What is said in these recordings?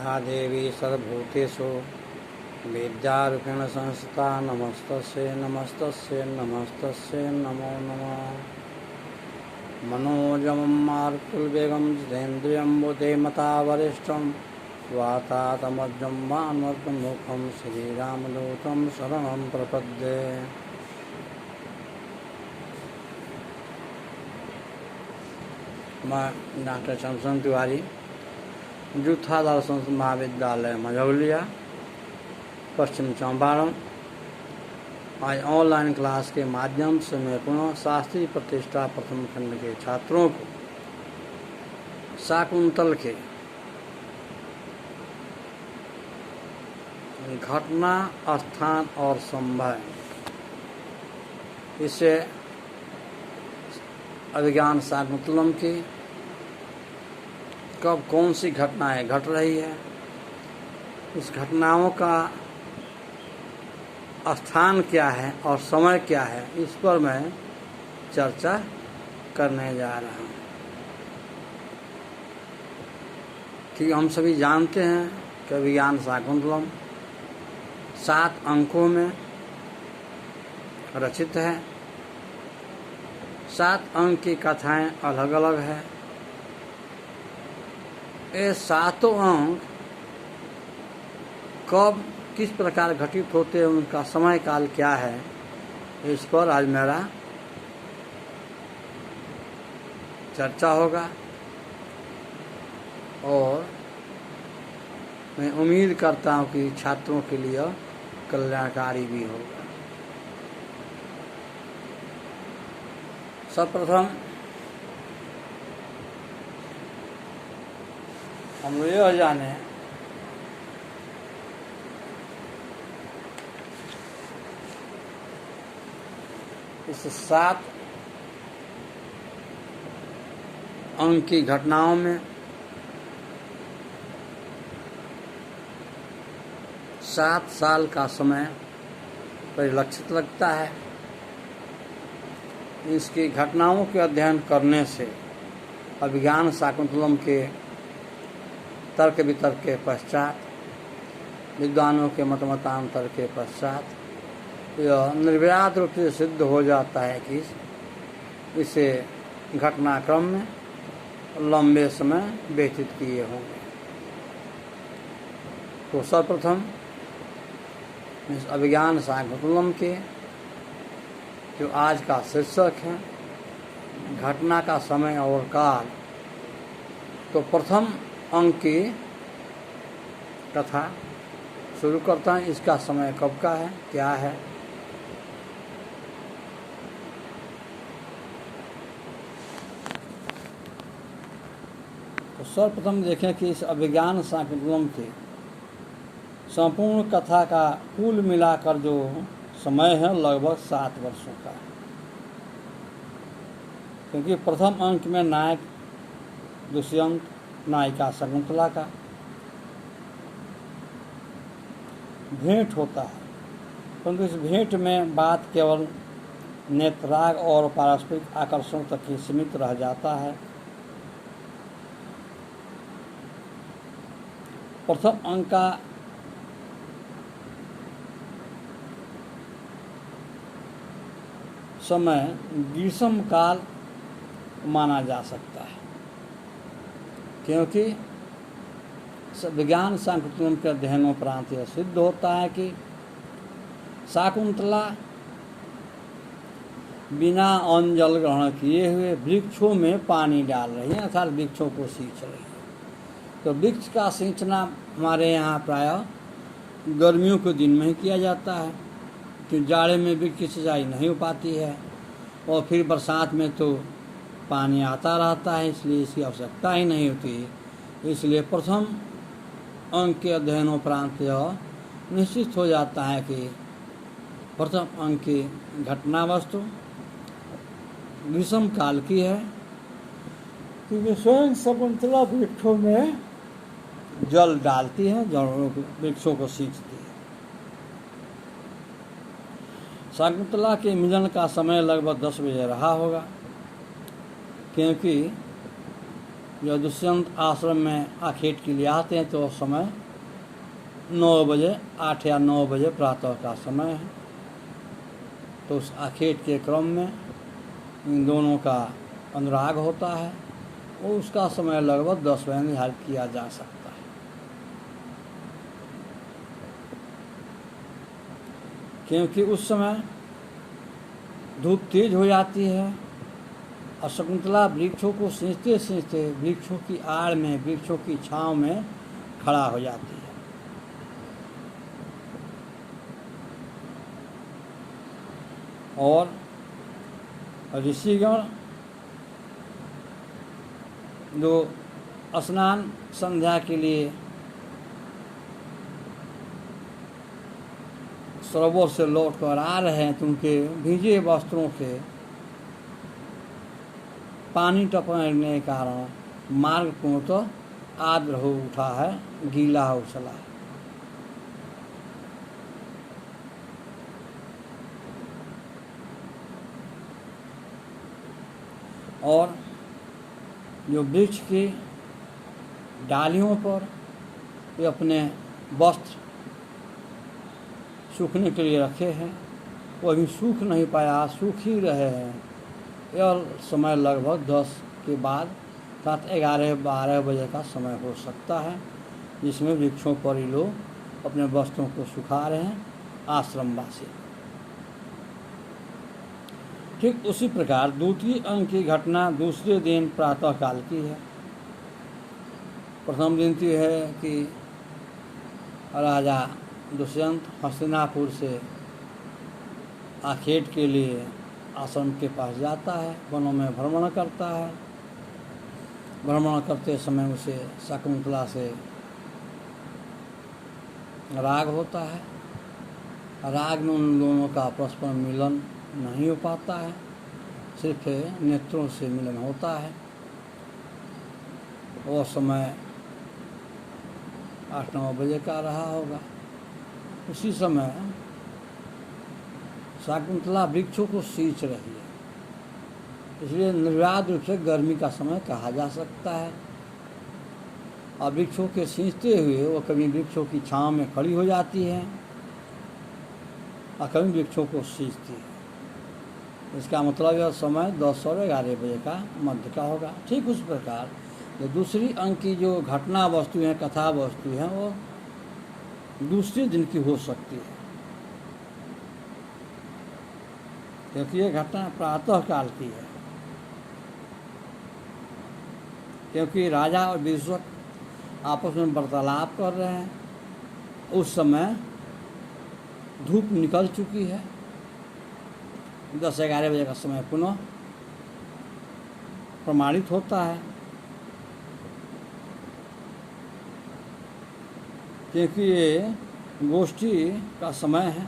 या देवी सर्वभूतेषु विद्यारूपेण संस्थिता नमस्तस्यै नमस्तस्यै नमस्तस्यै नमो नमः। मनोजवं मारुततुल्यवेगं जितेन्द्रियं बुद्धिमता वरिष्ठं वातात्मजं वानरमुखं श्रीरामदूतं शरणं प्रपद्ये। मैं डॉक्टर चंद्रशेखर तिवारी, जूथा दर्शन महाविद्यालय मझौलिया, पश्चिम चंपारण। आज ऑनलाइन क्लास के माध्यम से मैं पुनः शास्त्रीय प्रतिष्ठा प्रथम खंड के छात्रों को शाकुंतल के घटना, स्थान और संभय, इसे अभिज्ञान शाकुंतलम की कब कौन सी घटनाएं घट रही है, इस घटनाओं का स्थान क्या है और समय क्या है, इस पर मैं चर्चा करने जा रहा हूँ। कि हम सभी जानते हैं कि अभिज्ञान शाकुंतलम 7 अंकों में रचित है। 7 अंक की कथाएं अलग अलग है। ये 7 अंक कब किस प्रकार घटित होते हैं, उनका समय काल क्या है, इस पर आज मेरा चर्चा होगा और मैं उम्मीद करता हूँ कि छात्रों के लिए कल्याणकारी भी होगा। सर्वप्रथम हम यह जाने इस 7 अंक की घटनाओं में 7 साल का समय परिलक्षित लगता है। इसकी घटनाओं के अध्ययन करने से अभिज्ञान शाकुंतलम के तर्क वितर्क के पश्चात, विद्वानों के मतमतांतर के पश्चात यह निर्विवाद रूप से सिद्ध हो जाता है कि इसे घटनाक्रम में लंबे समय व्यतीत किए होंगे। तो सर्वप्रथम इस अभिज्ञान शाकुंतलम के जो आज का शीर्षक है घटना का समय और काल, तो प्रथम अंक की कथा शुरू करता है। इसका समय कब का है, क्या है। तो सर्वप्रथम देखें कि इस अभिज्ञान शाकुंतलम की संपूर्ण कथा का कुल मिलाकर जो समय है लगभग 7 वर्षों का, क्योंकि प्रथम अंक में नायक दुष्यंत, नायिका शकुंतला का भेंट होता है, परंतु इस भेंट में बात केवल नेत्रराग और पारस्परिक आकर्षण तक ही सीमित रह जाता है। प्रथम अंक का समय ग्रीष्म काल माना जा सकता है, क्योंकि विज्ञान शाकुंतलम के अध्ययनोपरांत यह सिद्ध होता है कि शाकुंतला बिना अन्न जल ग्रहण किए हुए वृक्षों में पानी डाल रही है, अर्थात वृक्षों को सींच रही है। तो वृक्ष का सींचना हमारे यहाँ प्रायः गर्मियों के दिन में ही किया जाता है, कि जाड़े में वृक्ष की सिंचाई नहीं हो पाती है और फिर बरसात में तो पानी आता रहता है, इसलिए इसकी आवश्यकता ही नहीं होती। इसलिए प्रथम अंक के अध्ययनोपरांत यह निश्चित हो जाता है कि प्रथम अंक की घटना वस्तु ग्रीष्म काल की है, क्योंकि स्वयं शकुंतला वृक्षों में जल डालती है, वृक्षों को सींचती है। शकुंतला के मिलन का समय लगभग 10 बजे रहा होगा, क्योंकि जो दुष्यंत आश्रम में आखेट के लिए आते हैं तो उस समय 9 बजे 8 या 9 बजे प्रातः का समय है। तो उस आखेट के क्रम में इन दोनों का अनुराग होता है और उसका समय लगभग 10 बजे निर्धारित किया जा सकता है, क्योंकि उस समय धूप तेज हो जाती है और शकुंतला वृक्षों को सींचते सींचते वृक्षों की आड़ में, वृक्षों की छांव में खड़ा हो जाती है। और ऋषिगण जो स्नान संध्या के लिए सरोवर से लौट कर आ रहे हैं तो उनके भीगे वस्त्रों से पानी टपकने के कारण मार्ग पूर्णतः आर्द्र हो उठा है, गीला हो चला है। और जो वृक्ष की डालियों पर वे अपने वस्त्र सूखने के लिए रखे हैं, वो अभी सूख नहीं पाया, सूख ही रहे हैं। यह समय लगभग 10 के बाद 7, 11, 12 बजे का समय हो सकता है, जिसमें वृक्षों पर ही लोग अपने वस्त्रों को सुखा रहे हैं, आश्रमवासी। ठीक उसी प्रकार द्वितीय अंक की घटना दूसरे दिन प्रातः काल की है। प्रथम दिन की है कि राजा दुष्यंत हस्तिनापुर से आखेट के लिए आश्रम के पास जाता है, वनों में भ्रमण करता है। भ्रमण करते समय उसे शकुंतला से राग होता है। राग में उन दोनों का परस्पर मिलन नहीं हो पाता है, सिर्फ नेत्रों से मिलन होता है। वो समय 8-9 बजे का रहा होगा। उसी समय शकुंतला वृक्षों को सींच रही है, इसलिए निर्विवाद रूप से गर्मी का समय कहा जा सकता है। और वृक्षों के सींचते हुए वो कभी वृक्षों की छांव में खड़ी हो जाती है और कभी वृक्षों को सींचती है। इसका मतलब यह समय 10 और 11 बजे का मध्य का होगा। ठीक उस प्रकार जो दूसरी अंक की जो घटना वस्तु है, कथा वस्तु है, वो दूसरे दिन की हो सकती है, क्योंकि ये घटना प्रातः काल की है। क्योंकि राजा और विदूषक आपस में वार्तालाप कर रहे हैं, उस समय धूप निकल चुकी है। 10-11 बजे का समय पुनः प्रमाणित होता है, क्योंकि ये गोष्ठी का समय है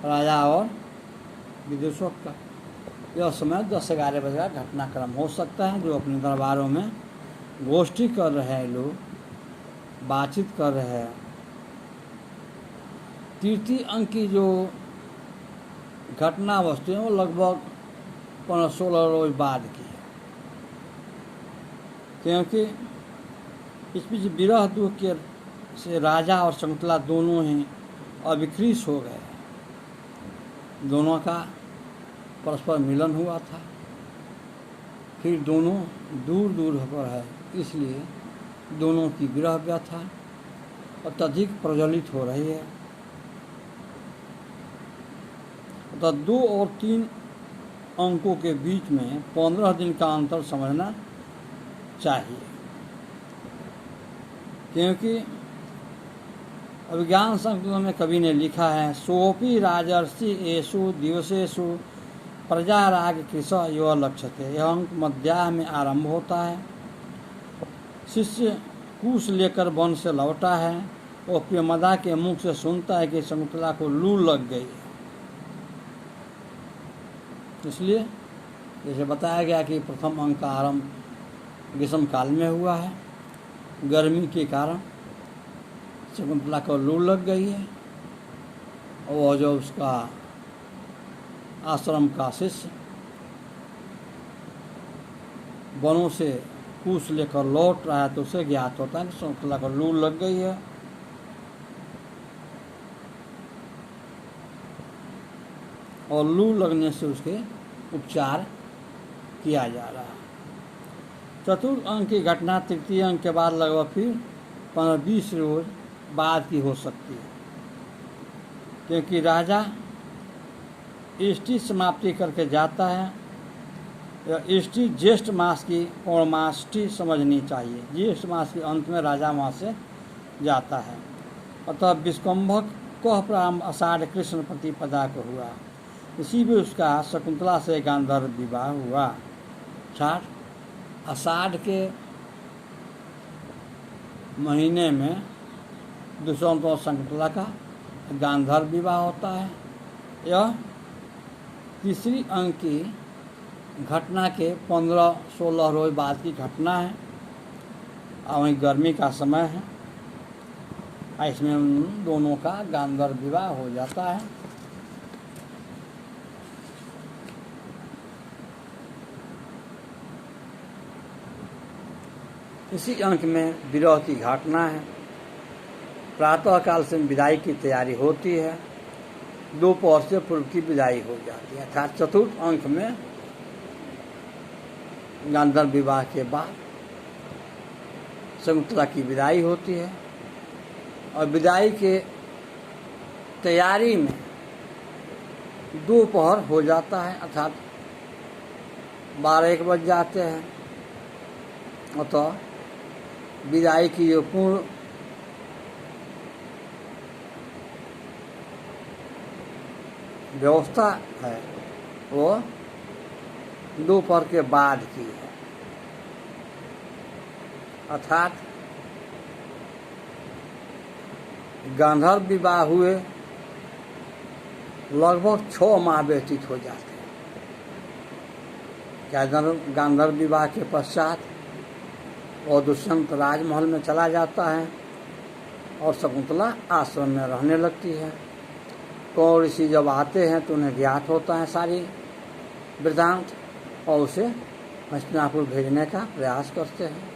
राजा और विदूषक का। यह समय 10-11 बजे का घटनाक्रम हो सकता है, जो अपने दरबारों में गोष्ठी कर रहे हैं, लोग बातचीत कर रहे हैं। तृतीय अंक की जो घटना वस्तु है वो लगभग 15-16 रोज बाद की है, क्योंकि इस बीच विरह दुख के से राजा और शकुंतला दोनों ही अविकृत हो गए। दोनों का परस्पर मिलन हुआ था, फिर दोनों दूर दूर पर है, इसलिए दोनों की विरह व्यथा अत्यधिक प्रज्वलित हो रही है। तो 2 और 3 अंकों के बीच में 15 दिन का अंतर समझना चाहिए, क्योंकि अभिज्ञान संस्कृत में कवि ने लिखा है, सोपी राजर्षि एषु दिवसेषु प्रजा राग कृष यो लक्ष्यते। यह अंक मध्याह्न में आरंभ होता है। शिष्य कुश लेकर वन से लौटा है और प्रियमदा के मुख से सुनता है कि शकुंतला को लू लग गई है। इसलिए जैसे बताया गया कि प्रथम अंक का आरंभ ग्रीष्म काल में हुआ है, गर्मी के कारण शकुंतला को लू लग गई है और जो उसका आश्रम का शिष्य वनों से कुश लेकर लौट रहा है तो उसे ज्ञात होता है कि शकुंतला को लू लग गई है। और लू लगने से उसके उपचार किया जा रहा है। चतुर्थ अंक की घटना तृतीय अंक के बाद लगभग फिर 15-20 रोज बाद की हो सकती है, क्योंकि राजा इष्टि समाप्ति करके जाता है। इष्टि ज्येष्ठ मास की पौर्णमाष्टि समझनी चाहिए। ज्येष्ठ मास के अंत में राजा वहाँ से जाता है। अतः विष्कंभक कह प्रारंभ आषाढ़ कृष्ण प्रतिपदा को हुआ। इसी भी उसका शकुंतला से गांधर्व विवाह हुआ। आषाढ़ के महीने में दुष्यंत शकुंतला का गांधर्व विवाह होता है। यह तीसरी अंक की घटना के 15-16 रोज बाद की घटना है। और वहीं गर्मी का समय है, इसमें उन दोनों का गांधर्व विवाह हो जाता है। इसी अंक में विरह की घटना है। प्रातः काल से विदाई की तैयारी होती है, दोपहर से पूर्व की विदाई हो जाती है। अर्थात चतुर्थ अंक में गांधर्व विवाह के बाद शकुंतला की विदाई होती है। और विदाई के तैयारी में दोपहर हो जाता है, अर्थात 12-1 बज जाते हैं। अतः विदाई की जो पूर्ण व्यवस्था है वो दोपहर के बाद की है। अर्थात गांधर्व विवाह हुए लगभग 6 माह व्यतीत हो जाते हैं। गांधर्व विवाह के पश्चात और दुष्यंत राजमहल में चला जाता है और शकुंतला आश्रम में रहने लगती है। कौन ऋषि जब आते हैं तो उन्हें ज्ञात होता है सारी वृत्तांत और उसे हस्तिनापुर भेजने का प्रयास करते हैं।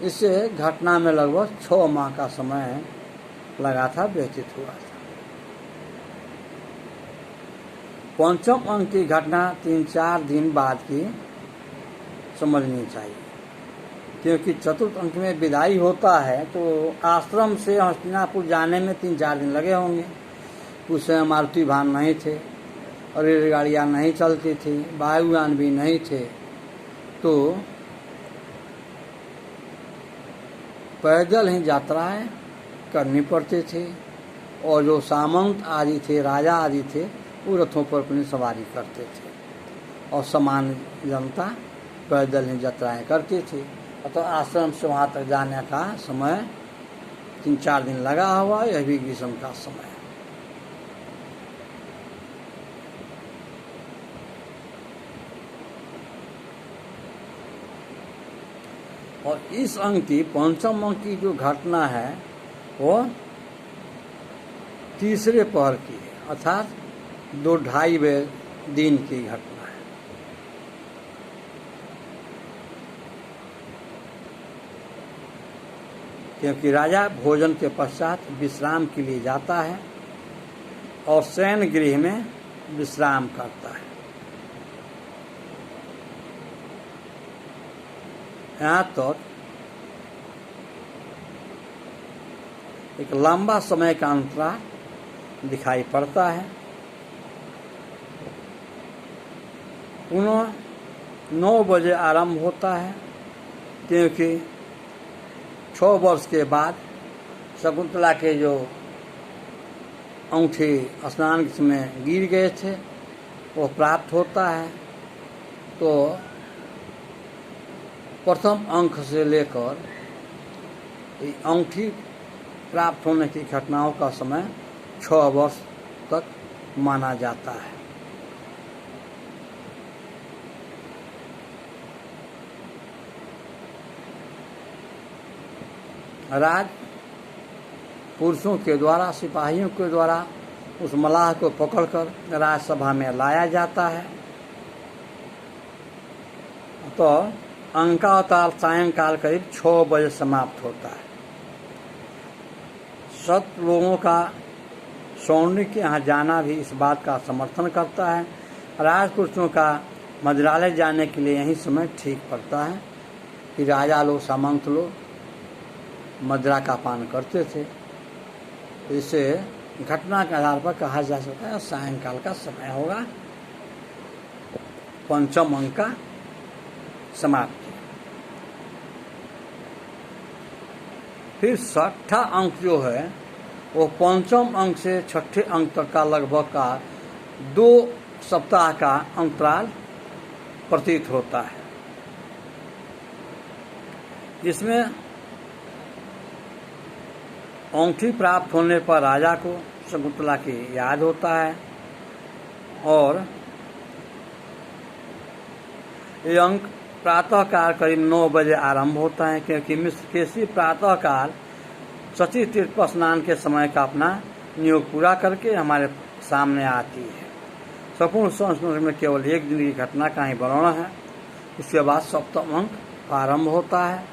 इससे घटना में लगभग 6 माह का समय लगा था, व्यतीत हुआ था। पंचम अंक की घटना 3-4 दिन बाद की समझनी चाहिए, क्योंकि चतुर्थ अंक में विदाई होता है तो आश्रम से हस्तिनापुर जाने में 3-4 दिन लगे होंगे। उस समय मारुति वाहन नहीं थे और रेलगाड़ियाँ नहीं चलती थी, वायुयान भी नहीं थे, तो पैदल ही यात्राएं करनी पड़ती थी। और जो सामंत आदि थे, राजा आदि थे, वो रथों पर अपनी सवारी करते थे और सामान्य जनता पैदल ही यात्राएं करती थी। तो आश्रम से वहाँ तक जाने का समय 3-4 दिन लगा हुआ। यह भी ग्रीष्म का समय है। और इस अंक की पंचम अंक की जो घटना है वो तीसरे पहर की है, अर्थात 2-2.5 दिन की घटना है। क्योंकि राजा भोजन के पश्चात विश्राम के लिए जाता है और शयन गृह में विश्राम करता है। यहाँ तक एक लंबा समय का अंतराल दिखाई पड़ता है। पुनः 9 बजे आरंभ होता है, क्योंकि 6 वर्ष के बाद शकुंतला के जो अंगूठे स्नान के समय गिर गए थे वो प्राप्त होता है। तो प्रथम अंक से लेकर अंगूठी प्राप्त होने की घटनाओं का समय 6 वर्ष तक माना जाता है। राज पुरुषों के द्वारा, सिपाहियों के द्वारा उस मलाह को पकड़कर राजसभा में लाया जाता है। तो अंकावतार सायंकाल करीब 6 बजे समाप्त होता है। सत लोगों का सौंडिक के यहाँ जाना भी इस बात का समर्थन करता है। राजपुरुषों का मंत्रालय जाने के लिए यही समय ठीक पड़ता है कि राजा लोग, सामंत लोग मदिरा का पान करते थे। इसे घटना के आधार पर कहा जा सकता है सायंकाल का समय होगा। पंचम अंक का समाप्ति। फिर छठा अंक जो है वो पंचम अंक से छठे अंक तक का लगभग का 2 सप्ताह का अंतराल प्रतीत होता है। इसमें अंगूठी प्राप्त होने पर राजा को शकुंतला की याद होता है और ये अंक प्रातःकाल करीब 9 बजे आरंभ होता है, क्योंकि मिस्र केसी प्रातःकाल शची तीर्थ पर स्नान के समय का अपना नियोग पूरा करके हमारे सामने आती है। संपूर्ण संस्कृति में केवल एक दिन की घटना का ही वर्णन है। उसके बाद सप्तम अंक आरंभ होता है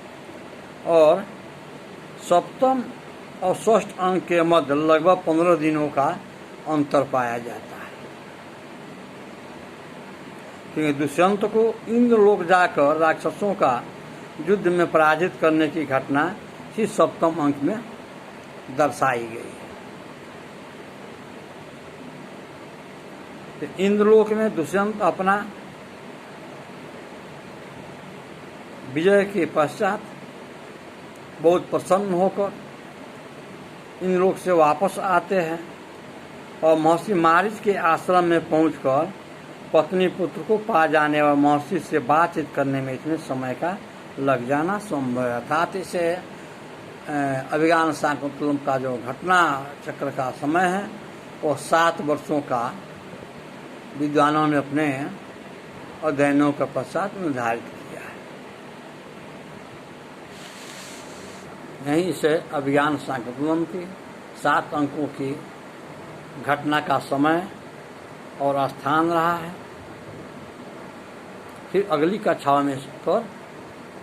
और सप्तम और षष्ठ अंक के मध्य लगभग 15 दिनों का अंतर पाया जाता है, क्योंकि दुष्यंत को इंद्रलोक जाकर राक्षसों का युद्ध में पराजित करने की घटना इस सप्तम अंक में दर्शाई गई है। इंद्रलोक में दुष्यंत अपना विजय के पश्चात बहुत प्रसन्न होकर इंद्रलोक से वापस आते हैं और महर्षि मारीच के आश्रम में पहुंचकर पत्नी पुत्र को पा जाने और महर्षि से बातचीत करने में इतने समय का लग जाना संभव है। अर्थात इसे अभिज्ञान शाकुंतलम का जो घटना चक्र का समय है वो 7 वर्षों का विद्वानों ने अपने अध्ययनों के पश्चात निर्धारित किया है। यहीं से अभिज्ञान शाकुंतलम की 7 अंकों की घटना का समय और स्थान रहा है। फिर अगली कक्षाओं में इस पर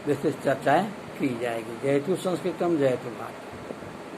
विस्तृत चर्चाएं की जाएगी। जयतु संस्कृतम जयतु भारत।